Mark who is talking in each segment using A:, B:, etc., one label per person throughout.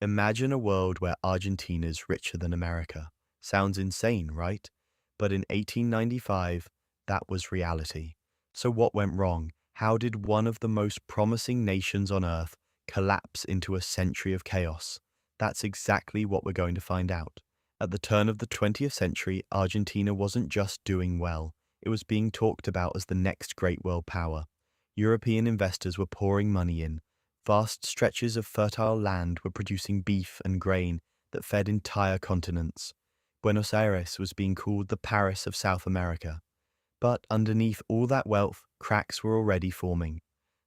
A: Imagine a world where Argentina is richer than America. Sounds insane, right? But in 1895, that was reality. So what went wrong? How did one of the most promising nations on earth collapse into a century of chaos? That's exactly what we're going to find out. At the turn of the 20th century, Argentina wasn't just doing well, it was being talked about as the next great world power. European investors were pouring money in. Vast stretches of fertile land were producing beef and grain that fed entire continents. Buenos Aires was being called the Paris of South America. But underneath all that wealth, cracks were already forming.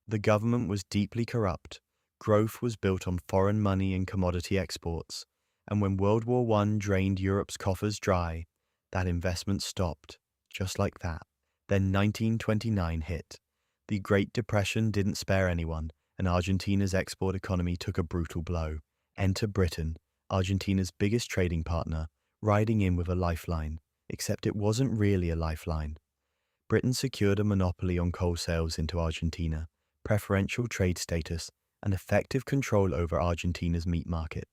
A: The government was deeply corrupt. Growth was built on foreign money and commodity exports. And when World War I drained Europe's coffers dry, that investment stopped, just like that. Then 1929 hit. The Great Depression didn't spare anyone, and Argentina's export economy took a brutal blow. Enter Britain, Argentina's biggest trading partner, riding in with a lifeline, except it wasn't really a lifeline. Britain secured a monopoly on coal sales into Argentina, preferential trade status, and effective control over Argentina's meat market,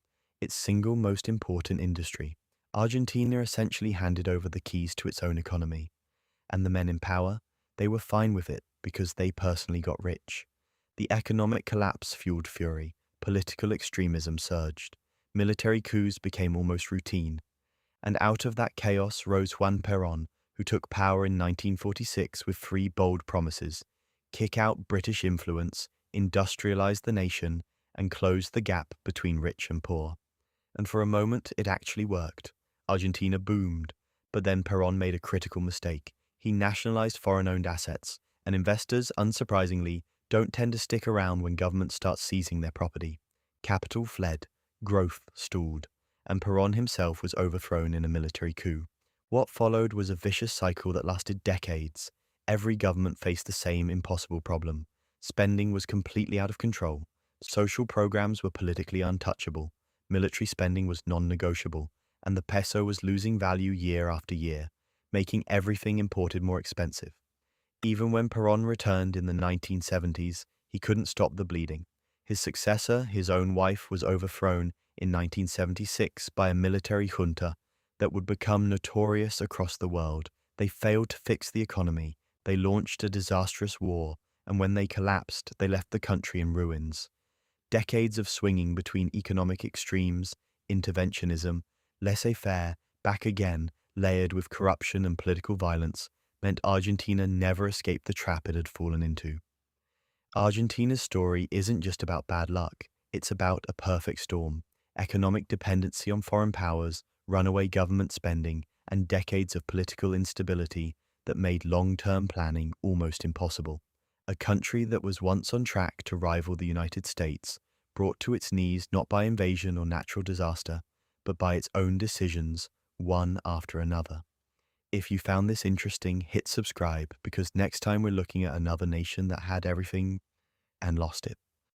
A: its single most important industry. Argentina essentially handed over the keys to its own economy. And the men in power, they were fine with it because they personally got rich. The economic collapse fueled fury, political extremism surged, military coups became almost routine, and out of that chaos rose Juan Peron, who took power in 1946 with three bold promises: kick out British influence, industrialize the nation, and close the gap between rich and poor. And for a moment, it actually worked. Argentina boomed, but then Peron made a critical mistake. He nationalized foreign-owned assets, and investors, unsurprisingly, don't tend to stick around when governments start seizing their property. Capital fled, growth stalled, and Peron himself was overthrown in a military coup. What followed was a vicious cycle that lasted decades. Every government faced the same impossible problem. Spending was completely out of control. Social programs were politically untouchable. Military spending was non-negotiable, and the peso was losing value year after year, making everything imported more expensive. Even when Peron returned in the 1970s, he couldn't stop the bleeding. His successor, his own wife, was overthrown in 1976 by a military junta that would become notorious across the world. They failed to fix the economy, they launched a disastrous war, and when they collapsed, they left the country in ruins. Decades of swinging between economic extremes, interventionism, laissez-faire, back again, layered with corruption and political violence, meant Argentina never escaped the trap it had fallen into. Argentina's story isn't just about bad luck, it's about a perfect storm: economic dependency on foreign powers, runaway government spending, and decades of political instability that made long-term planning almost impossible. A country that was once on track to rival the United States, brought to its knees not by invasion or natural disaster, but by its own decisions, one after another. If you found this interesting, hit subscribe, because next time we're looking at another nation that had everything and lost it.